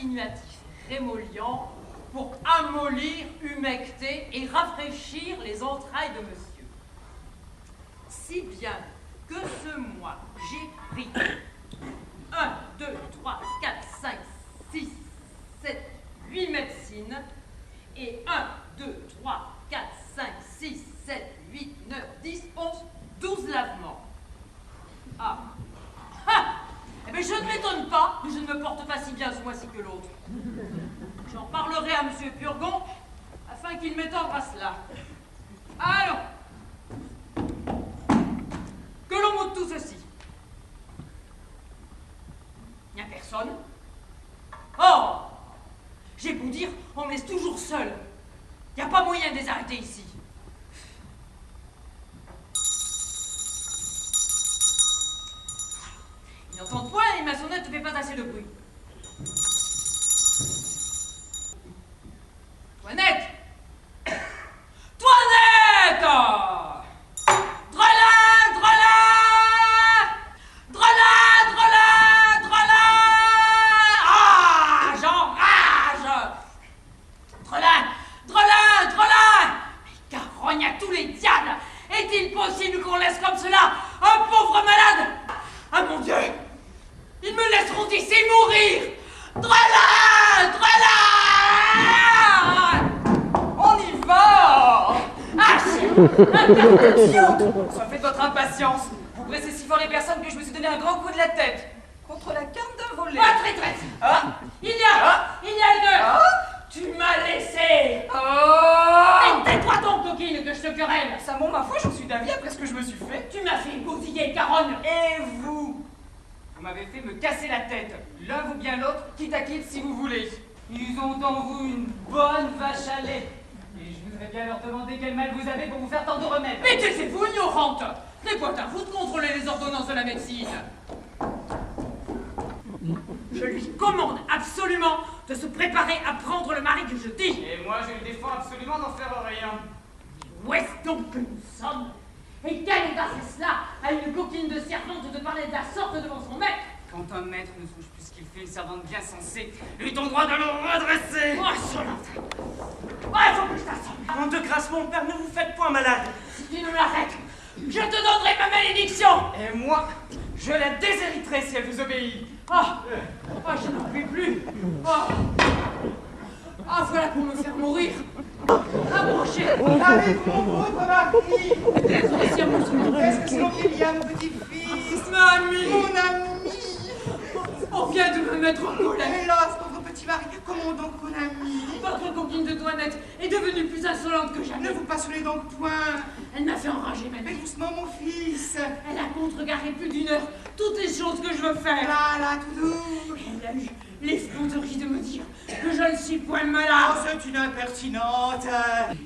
insinuatif rémollient pour amollir, humecter et rafraîchir les entrailles de monsieur. Si bien que ce mois, j'ai pris 1, 2, 3, 4, 5, 6, 7, 8 médecines et 1, 2, 3, 4, 5, 6, 7, 8, 9, 10, 11, 12 lavements. Ah! Ah! Eh bien, je ne m'étonne pas que je ne me porte pas si bien ce mois-ci que l'autre. J'en parlerai à M. Purgon afin qu'il m'étende à cela. Allons! Que l'on monte tout ceci. Il n'y a personne. Oh! J'ai beau dire, on me laisse toujours seul. Il n'y a pas moyen de les arrêter ici. Ils n'entendent point et ma sonnette ne fait pas assez de bruit. Toinette! Toinette! Drelin! Drelin! Drelin! Drelin! Drelin! Ah! J'enrage! Drelin! Drelin! Drelin! Mais carogne à tous les diables! Est-il possible qu'on laisse comme cela un pauvre malade? Ah mon Dieu! Ils me laisseront ici mourir! Drelin! Drelin! On y va! Interdiction! Ça fait votre impatience. Vous pressez si fort les personnes que je me suis donné un grand coup de la tête. Contre la canne d'un volet. Pas traîtresse! Ah! Il y a une heure! Tu m'as laissé! Mais tais-toi donc, coquine, que je te querelle! Ça, bon, ma foi, j'en suis d'avis après ce que je me suis fait. Tu m'as fait bousiller, carogne! Et vous? Vous m'avez fait me casser la tête. L'un ou bien l'autre, quitte à quitte si vous voulez. Ils ont en vous une bonne vache à lait. Et je voudrais bien leur demander quel mal vous avez pour vous faire tant de remèdes. Mais taisez-vous, ignorante! Ce n'est point à vous de contrôler les ordonnances de la médecine. Je lui commande absolument de se préparer à prendre le mari que je dis. Et moi, je lui défends absolument d'en faire rien. Où est-ce donc que nous sommes? Et quelle audace est cela à une coquine de servante de parler de la sorte devant son maître? Quand un maître ne songe plus ce qu'il fait, une servante bien sensée lui ton droit de le redresser. Oh, insolente! Oh, il faut que je t'assomme! Nom de grâce, mon père, ne vous faites point malade. Si tu ne m'arrêtes, je te donnerai ma malédiction! Et moi, je la déshériterai si elle vous obéit. Je n'en puis plus! Voilà pour me faire mourir! Approchez! Avez-vous mon pauvre mari? Monsieur, Qu'est-ce que c'est qu'il y a, mon petit-fils? Mamie! Mon ami! On vient de me mettre en colère! Hélas, pauvre petit mari, comment donc, mon ami? Votre coquine de Toinette est devenue plus insolente que Ne jamais! vous passionnez donc point! Elle m'a fait enrager, Mais mamie! doucement, mon fils! Elle a contrecarré plus d'une heure toutes les choses que je veux faire! Là, tout doux! Elle a eu l'effronterie de me dire que je ne suis point Oh, malade! c'est une impertinente!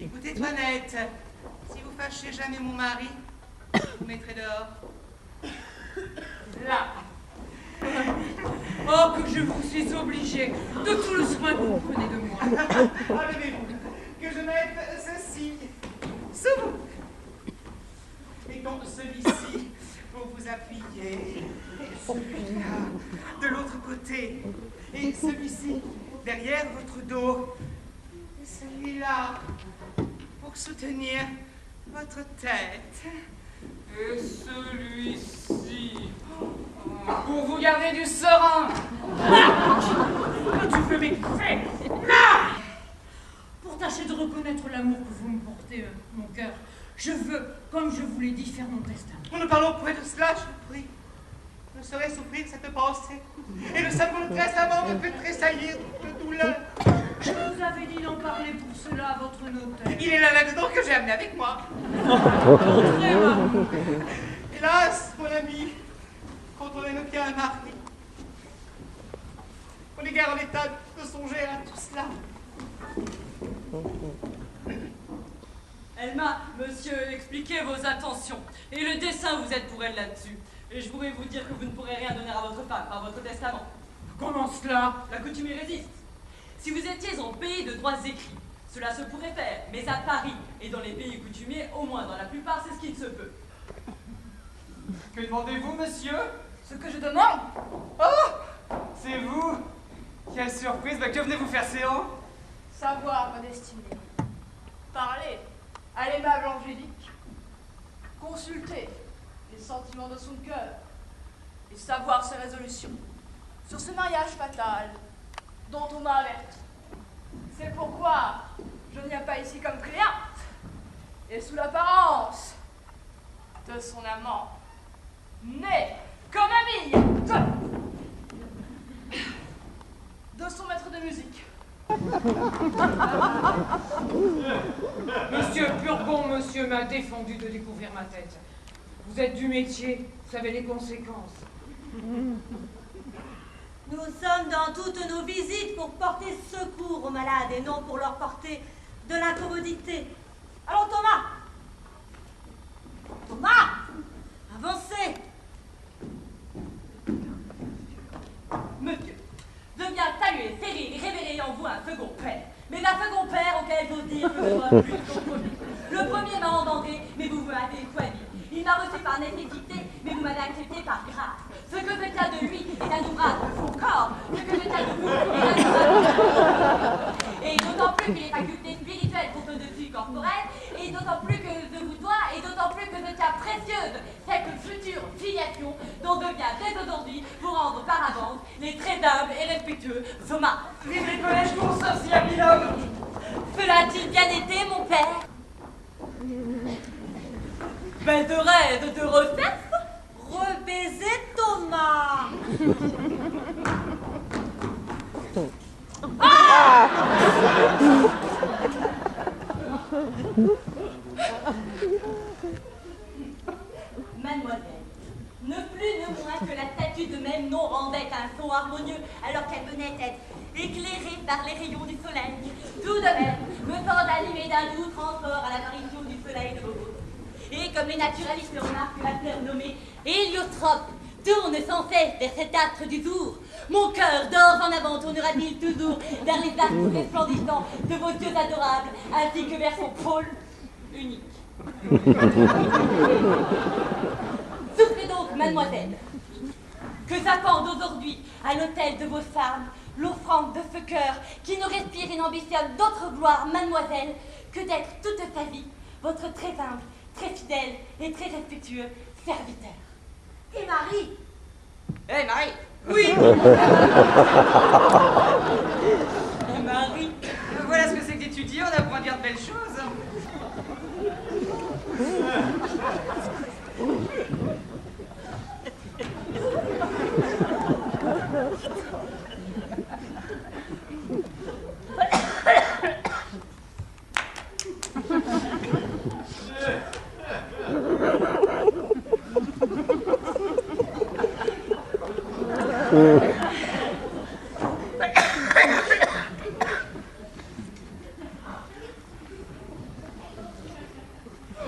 Écoutez, Toinette, si vous fâchez jamais mon mari, vous mettrez dehors. Là! Oh, que je vous suis obligée de tout le soin que vous prenez de moi! Enlevez-vous, que je mette ceci sous vous. Et donc celui-ci pour vous appuyer, et celui-là de l'autre côté, et celui-ci derrière votre dos, et celui-là pour soutenir votre tête. Et celui-ci pour vous garder du serein. Que tu veux m'étouffer! Là! Pour tâcher de reconnaître l'amour que vous me portez, mon cœur, je veux, comme je vous l'ai dit, faire mon testament. Nous ne parlons point de cela, je vous prie. Je ne saurais souffrir cette pensée. Et le symbole testament me fait tressaillir de douleur. Je vous avais dit d'en parler pour cela à votre notaire. Il est là là-dedans que j'ai amené avec moi. Montrez-moi. Hélas, mon ami, quand on aime bien un mari, on est guère en état de songer à tout cela. Elle m'a, monsieur, expliqué vos intentions. Et le dessein, vous êtes pour elle là-dessus. Et je voudrais vous dire que vous ne pourrez rien donner à votre femme par votre testament. Comment cela? La coutume y résiste. Si vous étiez en pays de droits écrits, cela se pourrait faire. Mais à Paris et dans les pays coutumiers, au moins dans la plupart, c'est ce qui ne se peut. Que demandez-vous, monsieur? Ce que je demande, C'est vous Quelle surprise, que venez-vous faire, Séan? Savoir ma destinée. Parler à l'aimable Angélique. Consulter les sentiments de son cœur. Et savoir ses résolutions sur ce mariage fatal dont on m'a averti. C'est pourquoi je ne viens pas ici comme cliente et sous l'apparence de son amant, né comme amie de son maître de musique. Monsieur Purgon, monsieur m'a défendu de découvrir ma tête. Vous êtes du métier, vous savez les conséquences. Nous sommes dans toutes nos visites pour porter secours aux malades et non pour leur porter de l'incommodité. Allons, Thomas! Thomas! Avancez! Monsieur, je viens saluer, férir et révéler en vous un second père. Mais un second père auquel j'ose dire que je sois plus que le premier. Le premier m'a engendré, mais vous m'avez choisi. Il m'a reçu par nécessité, mais vous m'avez accepté par grâce. Ce que je tiens de lui est un ouvrage de son corps. Ce que je tiens de vous est un ouvrage de son corps. Et d'autant plus que les facultés spirituelles sont au-dessus corporelles, et d'autant plus que je vous dois, et d'autant plus que je tiens précieuse cette future filiation dont je viens dès aujourd'hui vous rendre par avance les très humbles et respectueux Thomas. Vive les collèges consorciers à Milhomme! Cela a-t-il bien été, mon père? Baiserais de te refaire? Rebaiser Thomas! Mademoiselle, ne plus ne moins que la statue de même nom rendait un son harmonieux alors qu'elle venait être éclairée par les rayons du soleil. Tout de même, me semble animée d'un doux transport à l'apparition du soleil de vos côtés. Et comme les naturalistes remarquent la fleur nommée héliotrope tourne sans cesse vers cet astre du jour, mon cœur d'or en avant tournera-t-il toujours vers les astres resplendissants de vos yeux adorables, ainsi que vers son pôle unique. Souffrez donc, mademoiselle, que j'apporte aujourd'hui à l'autel de vos femmes l'offrande de ce cœur qui ne respire et n'ambitionne d'autre gloire, mademoiselle, que d'être toute sa vie votre très humble, très fidèle et très respectueux serviteur. Et Marie? Hé, Marie! Oui! Marie! Voilà ce que c'est que d'étudier, on apprend à dire de belles choses.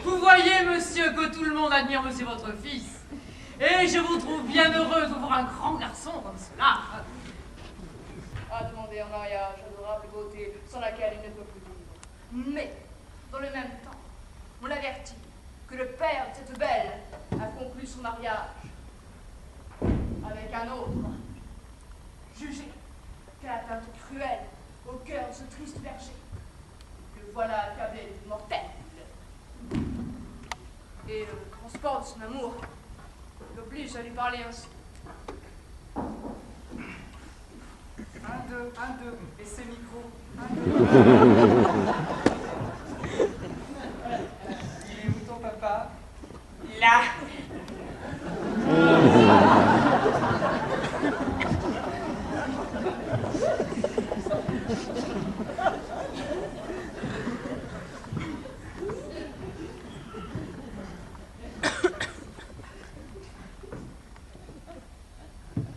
Vous voyez, monsieur, que tout le monde admire monsieur votre fils. Et je vous trouve bien heureuse de voir un grand garçon comme cela. À demander en mariage adorable beauté sans laquelle il ne peut plus vivre. Mais, dans le même temps, on l'avertit que le père de cette belle a conclu son mariage avec un autre. Jugez quelle atteinte cruelle au cœur de ce triste berger. Le voilà accablé de mortel. Et le transport de son amour l'oblige à lui parler ainsi. 1, 2, 1, 2, et ce micro. 1, 2. Il est où ton papa? Là!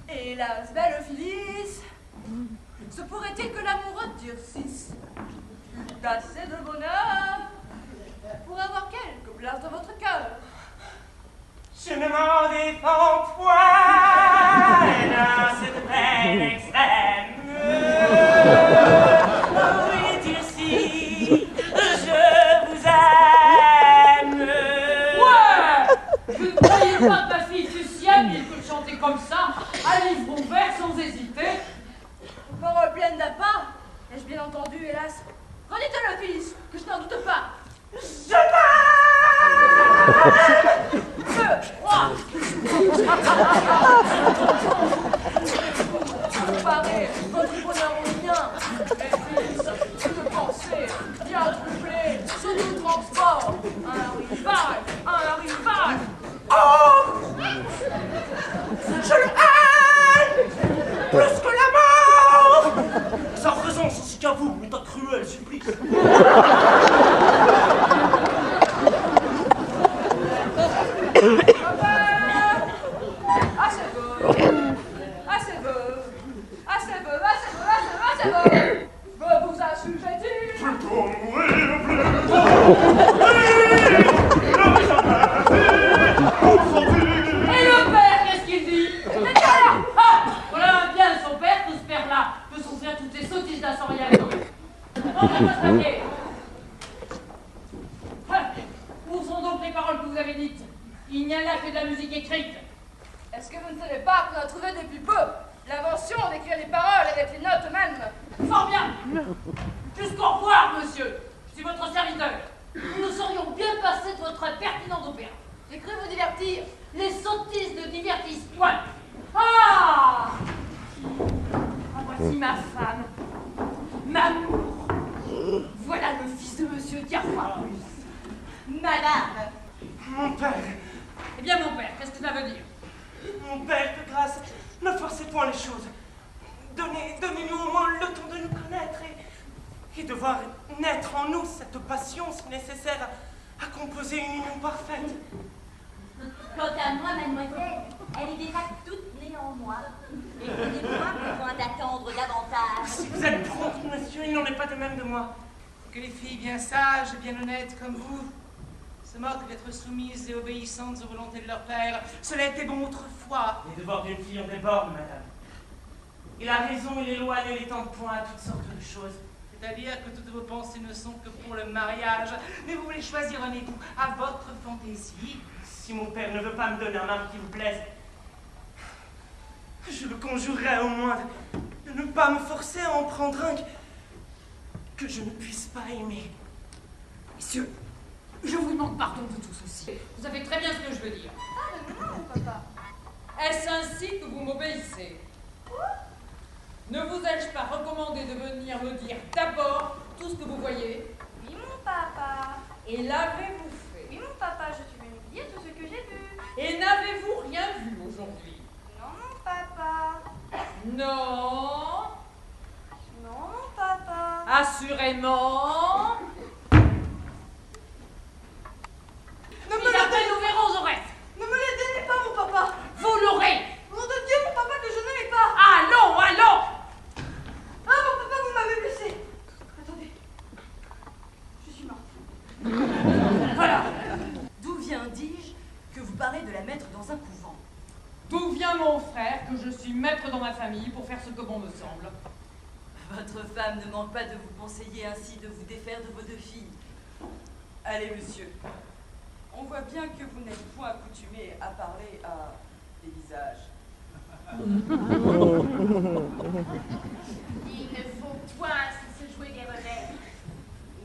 Hélas, belle Phyllis, se pourrait-il que l'amoureux durcisse d'assez de bonheur pour avoir quelques places dans votre cœur? Je ne m'en défends point dans cette peine extrême. Oui, Dulcie, je vous aime. Ouais! Vous ne croyez pas que ma fille du ciel, il peut chanter comme ça, à livre ouvert, sans hésiter? Parole Comparez votre bonheur au mien. Les fils, de pensée, bien troublés, sous tout transport. Un rival. Oh! Je le hais! Plus que la mort! Sa présence ainsi qu'à vous est un cruel supplice. Je vous assujettis. Plutôt mourir, plutôt Et le père, qu'est-ce qu'il dit? Ah, voilà bien son père, tout ce père-là peut souffrir toutes ces sottises d'un sans rien dire. Montrez-moi ce papier. Où sont donc les paroles que vous avez dites? Il n'y a là que de la musique écrite. Est-ce que vous ne savez pas qu'on a trouvé depuis peu l'invention d'écrire les paroles avec les notes même? Fort bien. Jusqu'au revoir, monsieur. Je suis votre serviteur. Nous nous serions bien passés de votre pertinent opéra. J'ai cru vous divertir. Les sottises ne divertissent point. Ah! Voici ma femme, m'amour. Voilà le fils de monsieur Diaphorus. Madame, Mon père, Eh bien, mon père, qu'est-ce que cela veut dire? mon père, de grâce, ne forcez point les choses. Donnez-nous au moins le temps de nous connaître et de voir naître en nous cette passion si nécessaire à composer une union parfaite. quant à moi, mademoiselle, elle est déjà toute née en moi. Et je n'ai point besoin d'attendre davantage. Si vous êtes prompte, monsieur, il n'en est pas de même de moi. Que les filles bien sages et bien honnêtes comme vous se moquent d'être soumises et obéissantes aux volontés de leur père. Cela était bon autrefois. Les devoirs d'une fille ont des bornes, madame. Et la raison et les lois ne les tentent point à toutes sortes de choses. C'est-à-dire que toutes vos pensées ne sont que pour le mariage. Mais vous voulez choisir un époux à votre fantaisie. Si mon père ne veut pas me donner un mari qui vous plaise, je le conjurerai au moins de ne pas me forcer à en prendre un que je ne puisse pas aimer. Messieurs, je vous demande pardon de tout ceci. Vous savez très bien ce que je veux dire. Non, papa. Est-ce ainsi que vous m'obéissez? Ne vous ai-je pas recommandé de venir me dire d'abord tout ce que vous voyez? Oui, mon papa. Et l'avez-vous fait? Oui, mon papa, je suis venu vous dire tout ce que j'ai vu. Et n'avez-vous rien vu aujourd'hui? Non, mon papa. Non. Non, mon papa. Assurément. Ne me Et après, nous verrons au reste. Ne me les donnez pas, mon papa. Vous l'aurez. Nom de Dieu, mon papa, que je ne l'ai pas. Allons, allons. Ah, mon papa, vous m'avez blessé. Attendez. Je suis morte. Voilà. D'où vient, dis-je, que vous parlez de la mettre dans un couvent? D'où vient mon frère que je suis maître dans ma famille pour faire ce que bon me semble? Votre femme ne manque pas de vous conseiller ainsi de vous défaire de vos deux filles. Allez, monsieur. On voit bien que vous n'êtes point accoutumé à parler à des visages. Il ne faut point se jouer des revers.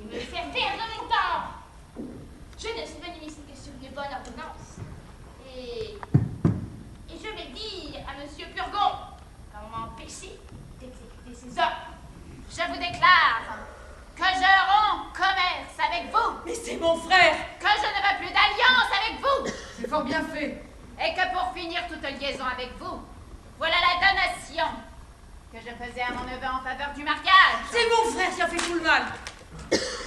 Il me fait perdre mon temps. Je ne suis venue ici que sur une bonne ordonnance. Et je vais dire à Monsieur Purgon comment m'empêcher d'exécuter ses ordres. Je vous déclare que je romps commerce avec vous. Mais c'est mon frère. Que je ne veux plus d'alliance avec vous. C'est fort bien fait. Et que pour finir toute liaison avec vous, voilà la donation que je faisais à mon neveu en faveur du mariage. C'est mon frère qui a fait tout le mal.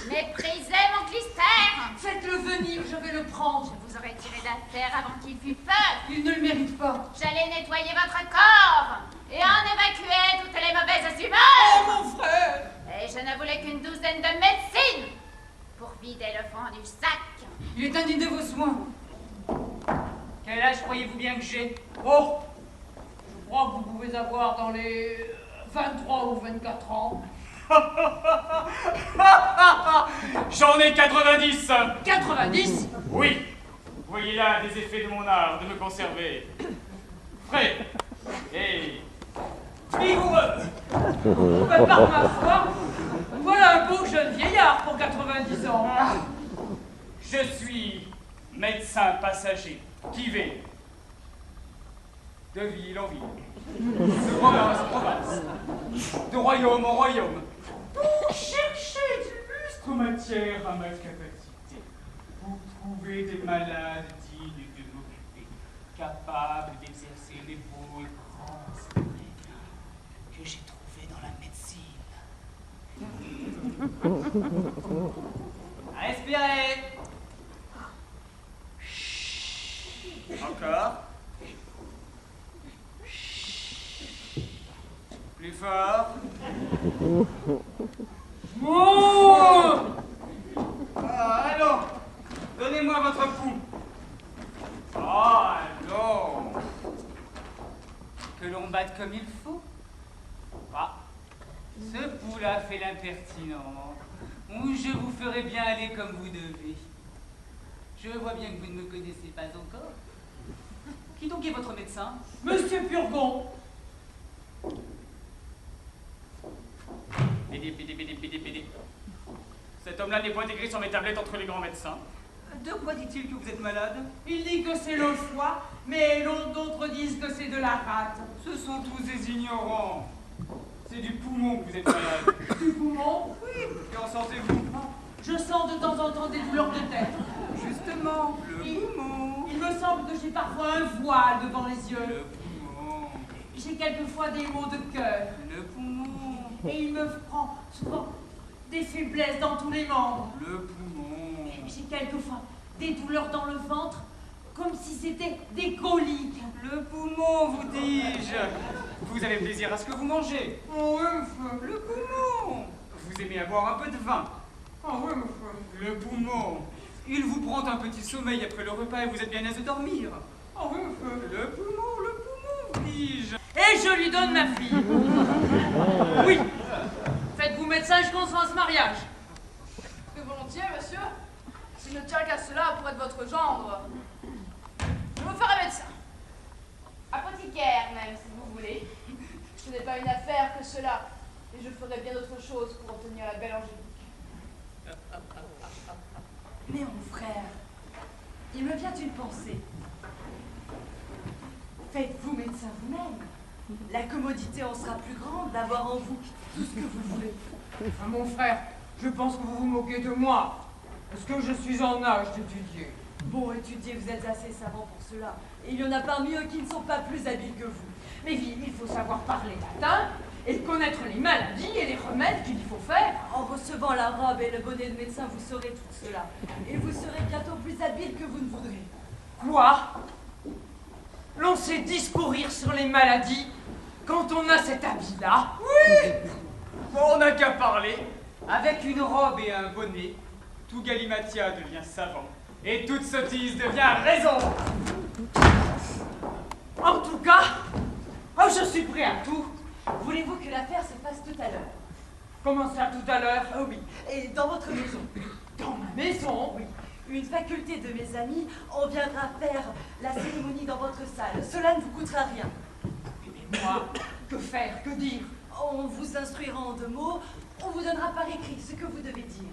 Méprisez mon clistère. Faites-le venir, je vais le prendre. Je vous aurais tiré d'affaire avant qu'il fût feu. Il ne le mérite pas. J'allais nettoyer votre corps et en évacuer toutes les mauvaises Oh, humeurs. mon frère. Et je ne voulais qu'une douzaine de médecines pour vider le fond du sac. Il est indigne de vos soins. Quel âge croyez-vous bien que j'ai? Oh, je crois que vous pouvez avoir dans les 23 ou 24 ans. J'en ai 90. 90? Oui. Voyez là des effets de mon art de me conserver frais et vigoureux. Bah, par ma foi, voilà un beau jeune vieillard pour 90 ans. Je suis médecin passager, qui va de ville en ville, de province en province, de royaume en royaume, pour chercher d'illustres matières à ma capacité, pour trouver des malades dignes de m'occuper, capables d'exercer les beaux et grands secrets que j'ai trouvés dans la médecine. Respirez. Encore. Plus fort. Ah, allons. Donnez-moi votre pouls. Ah, allons. Que l'on batte comme il faut. Ah, ce pouls-là fait l'impertinent. Ou je vous ferai bien aller comme vous devez. Je vois bien que vous ne me connaissez pas encore. Qui donc est votre médecin? Monsieur Purgon. Bidi. Cet homme-là n'est point écrit sur mes tablettes entre les grands médecins. De quoi dit-il que vous êtes malade? Il dit que c'est le foie, mais d'autres disent que c'est de la rate. Ce sont tous des ignorants. C'est du poumon que vous êtes malade. Du poumon? Oui. Qu'en sentez-vous? Je sens de temps en temps des douleurs de tête. Justement, le poumon. Il me semble que j'ai parfois un voile devant les yeux. Le poumon. J'ai quelquefois des maux de cœur. Le poumon. Et il me prend souvent des faiblesses dans tous les membres. Le poumon. J'ai quelquefois des douleurs dans le ventre, comme si c'était des coliques. Le poumon, vous dis-je. Vous avez plaisir à ce que vous mangez. Oh oui, monsieur. Le poumon. Vous aimez avoir un peu de vin. Oh oui, monsieur. Le poumon. Il vous prend un petit sommeil après le repas et vous êtes bien aise de dormir. Oh oui, monsieur. Le poumon, vous dis-je. Et je lui donne ma fille. Oui. Faites-vous médecin jusqu'on se fasse mariage. Que volontiers, monsieur. S'il ne tient qu'à cela pour être votre gendre, je me ferai médecin. Apothicaire, même, si vous voulez. Ce n'est pas une affaire que cela, et je ferai bien d'autres choses pour obtenir la belle Angélique. Mais mon frère, il me vient une pensée. Faites-vous médecin vous-même. La commodité en sera plus grande d'avoir en vous tout ce que vous voulez. Ah, mon frère, je pense que vous vous moquez de moi. Est-ce que je suis en âge d'étudier? Bon, étudier, vous êtes assez savant pour cela. Et il y en a parmi eux qui ne sont pas plus habiles que vous. Mais il faut savoir parler latin et connaître les maladies et les remèdes qu'il faut faire. En recevant la robe et le bonnet de médecin, vous saurez tout cela. Et vous serez bientôt plus habile que vous ne voudrez. Quoi? L'on sait discourir sur les maladies quand on a cet habit-là? Oui. On n'a qu'à parler. Avec une robe et un bonnet, tout galimatia devient savant. Et toute sottise devient raison. En tout cas, oh, je suis prêt à tout. Voulez-vous que l'affaire se fasse tout à l'heure? Comment ça tout à l'heure? Oh oui, et dans votre maison. Dans ma maison? Oui. Une faculté de mes amis, on viendra faire la cérémonie dans votre salle. Cela ne vous coûtera rien. Mais moi, que faire? Que dire? On vous instruira en 2 mots, on vous donnera par écrit ce que vous devez dire.